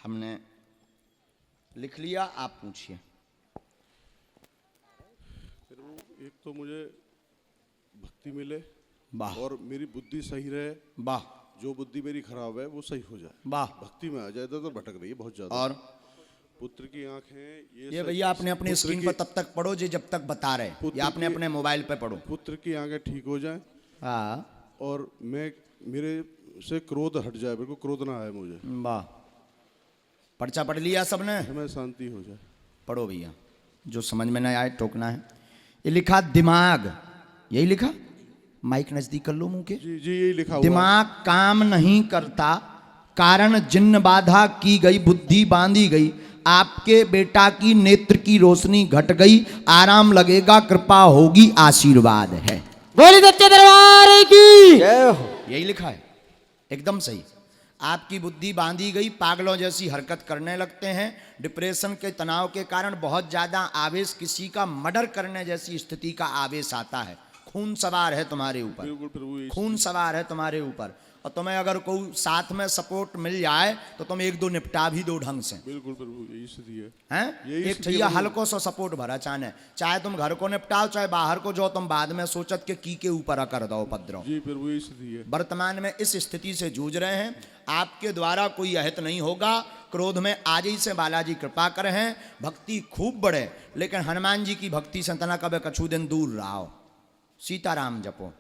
हमने लिख लिया, आप पूछिए। एक तो मुझे भक्ति मिले, वाह, और मेरी बुद्धि सही रहे। वाह, जो बुद्धि मेरी खराब है वो सही हो जाए। वाह। भक्ति में आ जाए, तो भटक रही है बहुत ज्यादा। और पुत्र की आंखें ये भैया अपने अपने स्क्रीन पर तब तक पढ़ो जब तक बता रहे, या अपने अपने मोबाइल पे पढ़ो। पुत्र की आंखें ठीक हो जाए, हाँ, और मेरे से क्रोध हट जाए, मेरे को क्रोध ना आए मुझे। वाह। पर्चा पढ़ लिया सबने? हमें शांति हो जाए। पढ़ो भैया, जो समझ में ना आए टोकना है। ये लिखा दिमाग, यही लिखा, माइक नजदीक कर लो मुंह के। जी जी, यही लिखा हुआ। दिमाग काम नहीं करता, कारण जिन्न बाधा की गई, बुद्धि बांधी गई, आपके बेटा की नेत्र की रोशनी घट गई, आराम लगेगा, कृपा होगी, आशीर्वाद है। बोली सच्चे दरबार की जय हो। यही लिखा है, एकदम सही। आपकी बुद्धि बांधी गई, पागलों जैसी हरकत करने लगते हैं, डिप्रेशन के तनाव के कारण बहुत ज्यादा आवेश, किसी का मर्डर करने जैसी स्थिति का आवेश आता है। खून सवार है तुम्हारे ऊपर, बिल्कुल प्रभु, खून सवार है तुम्हारे ऊपर, और तुम्हें अगर कोई साथ में सपोर्ट मिल जाए तो तुम एक दो निपटा भी दो ढंग से। बिल्कुल प्रभु, यही स्थिति है। हैं? यही एक स्थिति ठैया है। हल्को सो सपोर्ट भरा चाने, चाहे तुम घर को निपटाओ चाहे बाहर को, जो तुम बाद में सोचत के ऊपर कर दो उपद्रव। जी प्रभु, यही स्थिति है। वर्तमान में इस स्थिति से जूझ रहे हैं, आपके द्वारा कोई अहित नहीं होगा। क्रोध में आज ही से बालाजी कृपा करे हैं, भक्ति खूब बढ़े, लेकिन हनुमान जी की भक्ति से तना कभी कछु दिन दूर रहो। सीताराम जपो,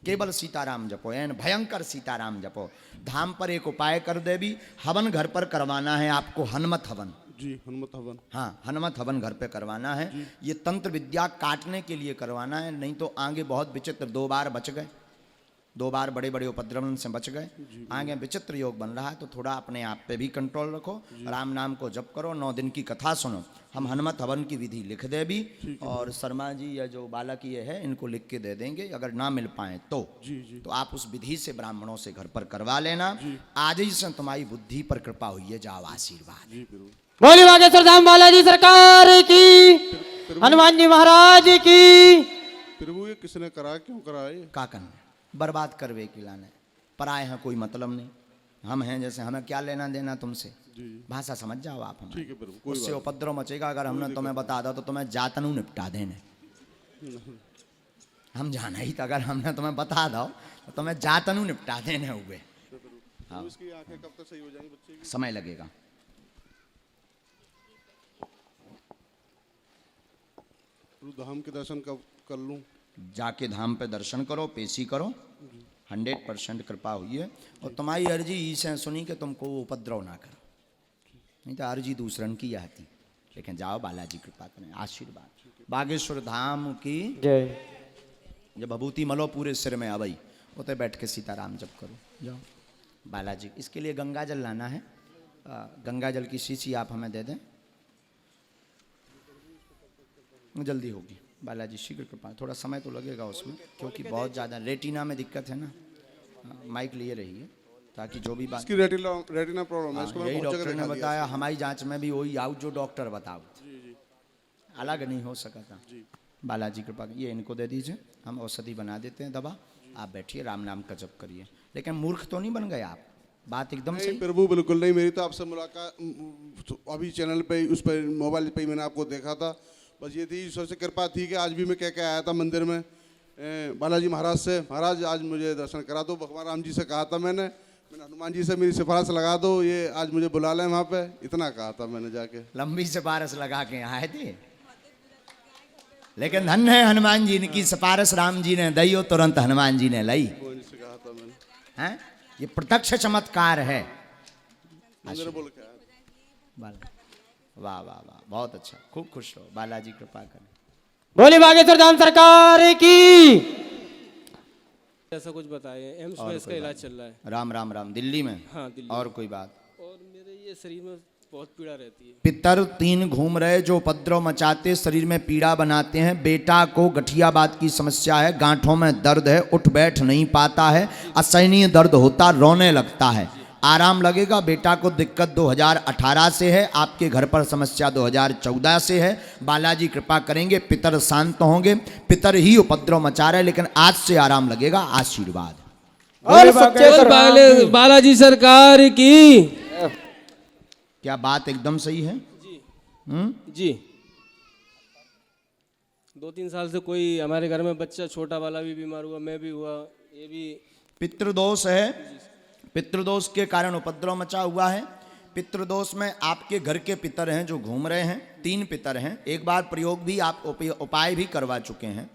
केवल सीताराम जपो, एन भयंकर सीताराम जपो। धाम पर एक उपाय कर दे भी, हवन घर पर करवाना है आपको, हनुमत हवन। जी, हनुमत हवन। हाँ, हनुमत हवन घर पे करवाना है। ये तंत्र विद्या काटने के लिए करवाना है, नहीं तो आगे बहुत विचित्र। 2 बार बच गए, 2 बार बड़े बड़े उपद्रवन से बच गए, आगे विचित्र योग बन रहा है। तो थोड़ा अपने आप पे भी कंट्रोल रखो, राम नाम को जप करो, 9 दिन की कथा सुनो। हम हनुमत हवन की विधि लिख दे भी, और शर्मा जी या जो बालक ये है इनको लिख के दे देंगे, अगर ना मिल पाए तो। जी। तो आप उस विधि से ब्राह्मणों से घर पर करवा लेना। आज ही से तुम्हारी बुद्धि पर कृपा हुई है, जाओ आशीर्वाद। जी प्रभु। बोली बागेश्वर धाम बालाजी सरकार की, हनुमान जी महाराज की। प्रभु, ये किसने करा, क्यों करा ये? का करना, बर्बाद करवे की लाने, पराए हैं कोई मतलब नहीं, हम हैं जैसे, हमें क्या लेना देना तुमसे। जी। भाषा समझ जाओ आप हमारी। ठीक है प्रभु, कोई उससे बात उपद्रव मचेगा, अगर हमने तुम्हें बता दो तो तुम्हें जातनु निपटा देने। हम जाना ही था, अगर हमने तुम्हें बता दो तो तुम्हें जातनु निपटा देने हुए। हाँ, नहीं। इसकी आंखें कब तक सही हो जाएंगी बच्चे की? समय लगेगा। प्रभु, धाम के दर्शन कब कर लूं? जाके धाम पे दर्शन करो, पेशी करो, 100% कृपा हुई है। और तुम्हारी अर्जी इसे सुनी कि तुमको वो उपद्रव ना करो, नहीं तो अर्जी दूसरन की आती। लेकिन जाओ, बालाजी कृपा करें, आशीर्वाद। बागेश्वर धाम की जय। जब भभूति मलो पूरे सिर में आवई, उते बैठ के सीताराम जप करो, जाओ बालाजी। इसके लिए गंगा जल लाना है, गंगा जल की शीशी आप हमें दे दें, जल्दी होगी। बालाजी शीघ्र कृपा, थोड़ा समय तो लगेगा उसमें, क्योंकि बहुत ज़्यादा रेटिना में दिक्कत है ना। माइक लिए रहिए ताकि जो भी बात, इसकी रेटिना प्रॉब्लम है, इसको यही मैं बहुत डॉक्टर जगह ने दिखा दिया। बताया, हमारी जांच में भी वही आउट जो डॉक्टर बताओ, अलग नहीं हो सका था। बालाजी कृपा, ये इनको दे दीजिए, हम औषधि बना देते हैं दवा। आप बैठिए, राम नाम का जप करिए। लेकिन मूर्ख तो नहीं बन गए आप, बात एकदम नहीं सही। प्रभु, बिल्कुल नहीं। मेरी तो आपसे मुलाकात अभी चैनल पे, उस पर मोबाइल पे ही मैंने आपको देखा था। बस ये थी, ईश्वर से कृपा थी कि आज भी मैं कह के आया था मंदिर में बालाजी महाराज से, महाराज आज मुझे दर्शन करा दो। भगवान राम जी से कहा था मैंने हनुमान जी से मेरी सिफारिश लगा दो, ये आज मुझे बुला लें वहाँ पे, इतना कहा था मैंने जाके। लंबी सिफारिश लगा के आए थे, लेकिन धन्य है हनुमान जी, इनकी सिफारिश राम जी ने दी, तुरंत हनुमान जी ने लाई। से कहा था मैंने, हैं? ये प्रत्यक्ष चमत्कार है। मंदिर बोल के आया था। वाह वाह वाह, बहुत अच्छा, खूब खुश रहो, बालाजी कृपा करें। बोली बागेश्वर धाम सरकार की। ऐसा कुछ बताए, एम्स में इसका इलाज चल रहा है। राम राम राम, दिल्ली में? हाँ, दिल्ली। और कोई बात? और मेरे ये शरीर में बहुत पीड़ा रहती है। पितर 3 घूम रहे जो उपद्रव मचाते, शरीर में पीड़ा बनाते हैं। बेटा को गठियाबाद की समस्या है, गांठों में दर्द है, उठ बैठ नहीं पाता है, असहनीय दर्द होता, रोने लगता है। आराम लगेगा। बेटा को दिक्कत 2018 से है, आपके घर पर समस्या 2014 से है। बालाजी कृपा करेंगे, पितर शांत होंगे। पितर ही उपद्रव मचा रहे, लेकिन आज से आराम लगेगा। आशीर्वाद। और सच्चे बालाजी सरकार की। क्या बात एकदम सही है? जी हम्म? जी 2-3 साल से कोई हमारे घर में बच्चा छोटा वाला भी बीमार हुआ, मैं भी हुआ, ये भी पितृदोष है। पितृदोष के कारण उपद्रव मचा हुआ है। पितृदोष में आपके घर के पितर हैं जो घूम रहे हैं, 3 पितर हैं। एक बार प्रयोग भी आप उपाय भी करवा चुके हैं,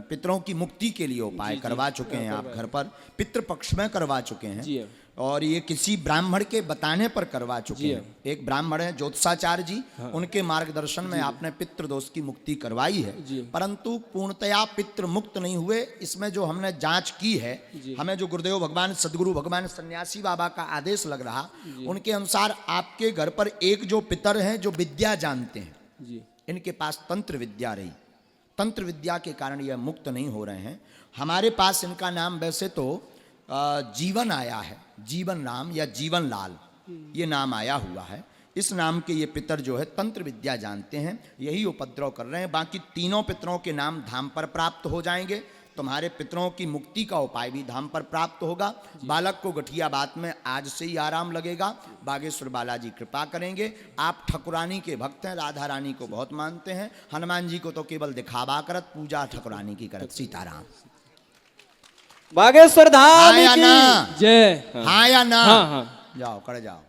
पितरों की मुक्ति के लिए उपाय करवा चुके हैं आप घर पर, पितृपक्ष में करवा चुके हैं। जी और ये किसी ब्राह्मण के बताने पर करवा चुके हैं। एक ब्राह्मण है ज्योतिषाचार्य जी, उनके मार्गदर्शन में आपने पितृदोष की मुक्ति करवाई है, परंतु पूर्णतया पितृ मुक्त नहीं हुए। इसमें जो हमने जांच की है, हमें जो गुरुदेव भगवान सदगुरु भगवान सन्यासी बाबा का आदेश लग रहा, उनके अनुसार आपके घर पर एक जो पितर हैं जो विद्या जानते हैं, जी इनके पास तंत्र विद्या रही, तंत्र विद्या के कारण यह मुक्त नहीं हो रहे हैं। हमारे पास इनका नाम वैसे तो जीवन आया है, जीवन राम या जीवन लाल, ये नाम आया हुआ है। इस नाम के ये पितर जो है तंत्र विद्या जानते हैं, यही उपद्रव कर रहे हैं। बाकी तीनों पितरों के नाम धाम पर प्राप्त हो जाएंगे। तुम्हारे पितरों की मुक्ति का उपाय भी धाम पर प्राप्त होगा। बालक को गठिया बात में आज से ही आराम लगेगा। बागेश्वर बालाजी कृपा करेंगे। आप ठाकुरानी के भक्त हैं, राधा रानी को बहुत मानते हैं। हनुमान जी को तो केवल दिखावा करत, पूजा ठाकुरानी की करत। सीताराम। बागेश्वर धाम हाँ या की ना? जय। हाँ या ना? हाँ हाँ जाओ कर जाओ।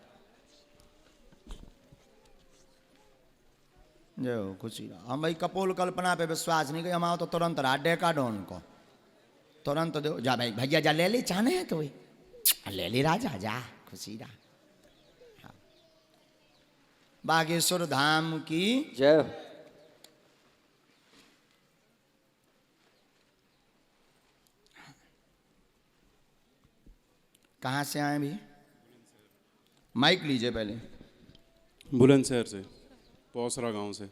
जो खुशी हम भाई कपोल कल्पना पे विश्वास नहीं करें, हमारा तो तुरंत राडे का डोन को तुरंत दो। जा भाई भैया जा ले ले, चाहने हैं तो भाई ले ले राजा, जा खुशी रहा। बागेश्वर धाम की जय। कहाँ से आए भी? माइक लीजिए पहले। बुलंदशहर से, पौसरा गांव से।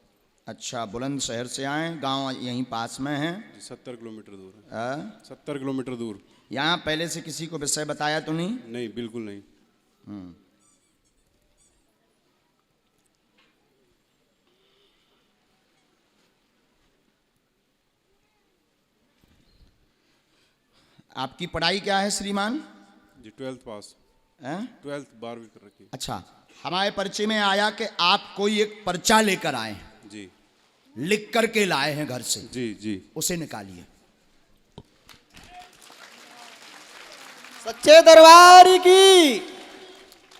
अच्छा, बुलंदशहर से आए, गांव यहीं पास में है। 70 किलोमीटर दूर है। 70 किलोमीटर दूर। यहाँ पहले से किसी को विषय बताया तो नहीं? नहीं, बिल्कुल नहीं। आपकी पढ़ाई क्या है श्रीमान? जी 12th पास। हैं? 12th 12वीं कर रखी। अच्छा, हमारे परिचय में आया कि आप कोई एक पर्चा लेकर आए हैं, जी लिख करके लाए हैं घर से। जी जी। उसे निकालिए। सच्चे दरबार की।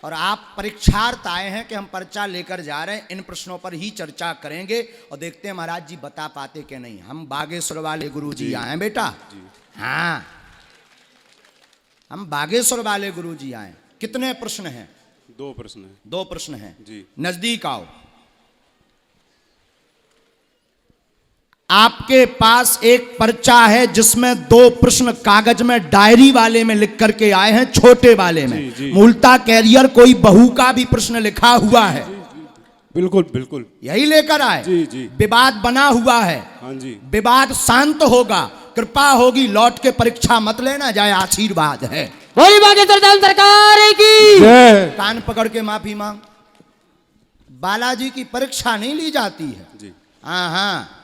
और आप परीक्षार्थ आए हैं कि हम पर्चा लेकर जा रहे हैं, इन प्रश्नों पर ही चर्चा करेंगे और देखते हैं महाराज जी बता पाते कि नहीं। हम बागेश्वर वाले गुरु जी आए हैं बेटा। हाँ, हम बागेश्वर वाले गुरु जी आए। कितने प्रश्न हैं? 2 प्रश्न है। 2 प्रश्न हैं। जी। नजदीक आओ। आपके पास एक पर्चा है जिसमें 2 प्रश्न कागज में डायरी वाले में लिख करके आए हैं, छोटे वाले में। जी, जी। मूलता कैरियर कोई बहू का भी प्रश्न लिखा हुआ है। बिल्कुल बिल्कुल। यही लेकर आए। जी, जी। विवाद बना हुआ है। हाँ जी। विवाद शांत होगा, कृपा होगी, लौट के परीक्षा मत लेना जाए, आशीर्वाद है। बोली बागेश्वर धाम सरकार की जय। कान पकड़ के माफी मांग। बालाजी की परीक्षा नहीं ली जाती है। जी। हाँ हाँ,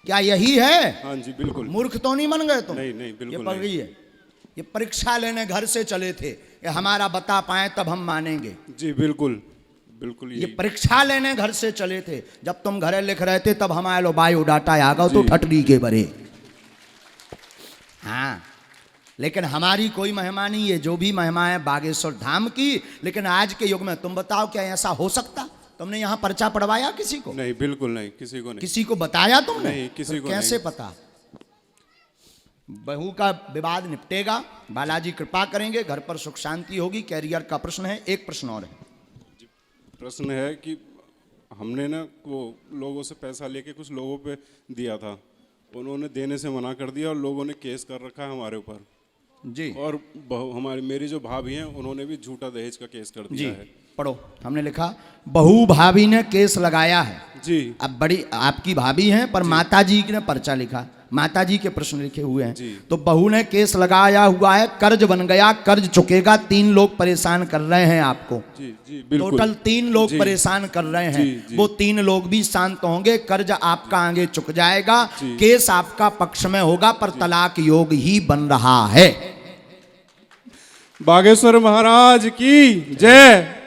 क्या यही है? हाँ जी बिल्कुल। मूर्ख तो नहीं बन गए तुम? नहीं, नहीं, बिल्कुल ये पढ़ नहीं। रही है। ये परीक्षा लेने घर से चले थे, ये हमारा बता पाए तब हम मानेंगे। जी बिल्कुल बिल्कुल। ये परीक्षा लेने घर से चले थे। जब तुम घरे लिख रहे थे तब हमारे लो बायो डाटा आ गए तो जी। ठटरी के बरे। हाँ, लेकिन हमारी कोई महिमा नहीं है, जो भी महिमा है बागेश्वर धाम की। लेकिन आज के युग में तुम बताओ क्या ऐसा हो सकता? तुमने यहाँ पर्चा पढ़वाया किसी को? नहीं, बिल्कुल नहीं, किसी को नहीं। किसी को बताया तुमने? नहीं, किसी को कैसे नहीं। पता? बहू का विवाद निपटेगा, बालाजी कृपा करेंगे, घर पर सुख शांति होगी। कैरियर का प्रश्न है। एक प्रश्न और है। प्रश्न है कि हमने ना वो लोगों से पैसा लेके कुछ लोगों पे दिया था, उन्होंने देने से मना कर दिया और लोगों ने केस कर रखा है हमारे ऊपर जी। और हमारी मेरी जो भाभी हैं उन्होंने भी झूठा दहेज का केस कर जी दिया है। पढ़ो। हमने लिखा बहू भाभी ने केस लगाया है। जी। अब बड़ी आपकी भाभी हैं पर माताजी ने पर्चा लिखा, माताजी के प्रश्न लिखे हुए हैं। जी। तो बहू ने केस लगाया हुआ है, कर्ज बन गया, कर्ज चुकेगा। 3 लोग परेशान कर रहे हैं आपको। जी जी बिल्कुल। टोटल 3 लोग जी। परेशान कर रहे हैं। जी, जी। वो 3 लोग भी शांत होंगे, कर्ज आपका आगे चुक जाएगा, जी। केस आपका पक्ष में होगा, पर तलाक योग ही बन रहा है। बागेश्वर महाराज की जय।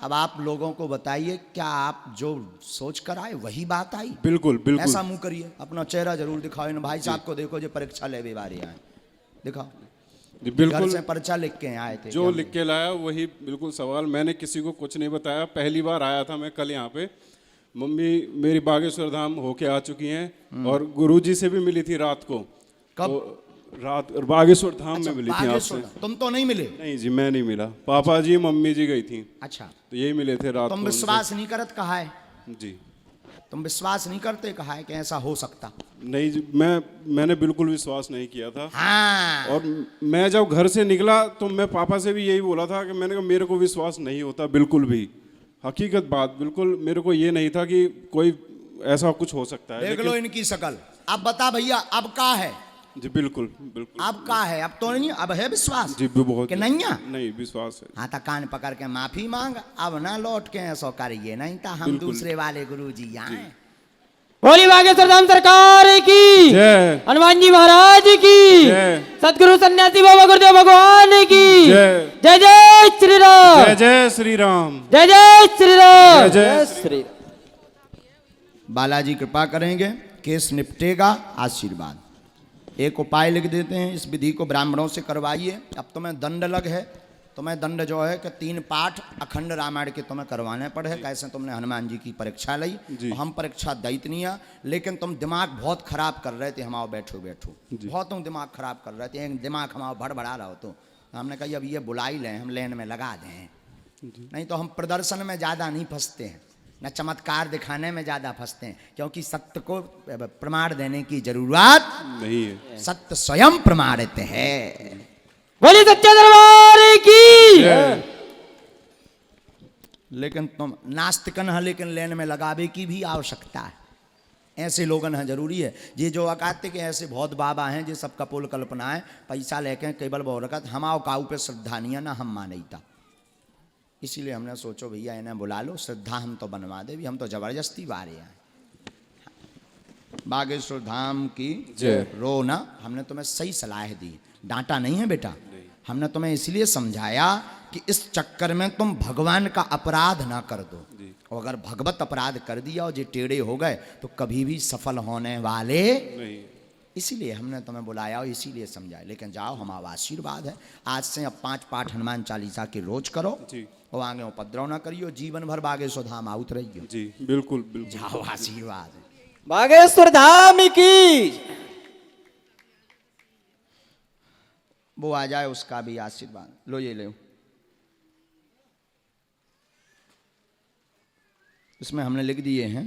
अब आप लोगों को बताइए, क्या आप जो सोच कर आए वही बात आई? बिल्कुल बिल्कुल ऐसा मुंह करिए, अपना चेहरा जरूर दिखाओ इन भाई साहब को, देखो जो परीक्षा ले बारे आए, दिखाओ। जी घर बिल्कुल से पर्चा लिख के आए थे जो क्या? लिख के लाया वही बिल्कुल सवाल। मैंने किसी को कुछ नहीं बताया, पहली बार आया था मैं कल यहाँ पे। मम्मी मेरी बागेश्वर धाम होके आ चुकी हैं और गुरुजी से भी मिली थी रात को। कब? तो रात बागेश्वर धाम अच्छा, में मिली थी बागेश्वर आपसे। धाम। तुम तो नहीं मिले? नहीं जी मैं नहीं मिला, पापा जी मम्मी जी गई थी, अच्छा, तो यही मिले थे रात तुम को विश्वास नहीं करत कहा है? उनसे। जी तुम विश्वास नहीं करते कहा है कि ऐसा हो सकता? नहीं जी मैंने बिल्कुल विश्वास नहीं किया था। हाँ, और मैं जब घर से निकला तो मैं पापा से भी यही बोला था कि मैंने कहा मेरे को विश्वास नहीं होता बिल्कुल भी, हकीकत बात बिल्कुल मेरे को ये नहीं था कि कोई ऐसा कुछ हो सकता है। देख लो इनकी शकल। अब बता भैया, अब का है? जी बिल्कुल बिल्कुल अब का है? अब तो नहीं, अब है विश्वास जी बहुत कि नहीं है? नहीं विश्वास है। हाँ तो कान पकड़ के माफी मांग, अब ना लौट के ऐसा करिए, नहीं तो हम बिल्कुल। दूसरे वाले गुरु जी आए। बोली बागेश्वर धाम सरकार की, जय हनुमान जी महाराज की, जय। सतगुरु सन्यासी बाबा गुरुदेव भगवान की जय। जय जय श्री राम, जय जय श्री राम, जय जय श्री राम, जय जय श्री बालाजी कृपा करेंगे, केस निपटेगा, आशीर्वाद। एक उपाय लिख देते हैं, इस विधि को ब्राह्मणों से करवाइए। अब तुम्हें दंड लग है, तुम्हें दंड जो है कि 3 पाठ अखंड रामायण के तुम्हें करवाने पड़े। कैसे तुमने हनुमान जी की परीक्षा ली, जी। तो हम परीक्षा दैत नहीं है, लेकिन तुम दिमाग बहुत खराब कर रहे थे। हमाओ बैठो बैठो, बहुत तुम दिमाग खराब कर रहे थे, एक दिमाग हमारा भड़बड़ा रहा हो। तो हमने कहा अब ये बुला ही लें, हम लेन में लगा दें, नहीं तो हम प्रदर्शन में ज़्यादा नहीं फंसते हैं, न चमत्कार दिखाने में ज़्यादा फंसते हैं, क्योंकि सत्य को प्रमाण देने की जरूरत नहीं है। सत्य स्वयं प्रमाणित है। बोली सच्चे दरबार की। लेकिन तुम नास्तिकन है, लेकिन लेन में लगावे की भी आवश्यकता है। ऐसे लोगन हैं, जरूरी है। ये जो अकाते के ऐसे बहुत बाबा हैं, जो सब कपोल कल्पना है, पैसा लेके केवल बहुरकत हमाओ काऊ पे श्रद्धा नहीं है ना, हम मानता। इसीलिए हमने सोचो भैया इन्हें बुला लो, श्रद्धा हम तो बनवा दे भी, हम तो जबरदस्ती बारे हैं। बागेश्वर धाम की जय। रो ना, हमने तुम्हें सही सलाह दी, डांटा नहीं है बेटा। हमने तुम्हें इसलिए समझाया कि इस चक्कर में तुम भगवान का अपराध ना कर दो, और अगर भगवत अपराध कर दिया और ये टेढ़े हो गए तो कभी भी सफल होने वाले नहीं। इसीलिए हमने तुम्हें बुलाया और इसीलिए समझाया। लेकिन जाओ, हमारा आशीर्वाद है। आज से अब 5 पाठ हनुमान चालीसा के रोज करो जी और आगे उपद्रव ना करियो, जीवन भर बागेश्वर धाम आउत रहियो। जी बिल्कुल बिल्कुल। जाओ, आशीर्वाद है। बागेश्वर धाम की। वो आ जाए, उसका भी आशीर्वाद लो, ये लो। इसमें हमने लिख दिए हैं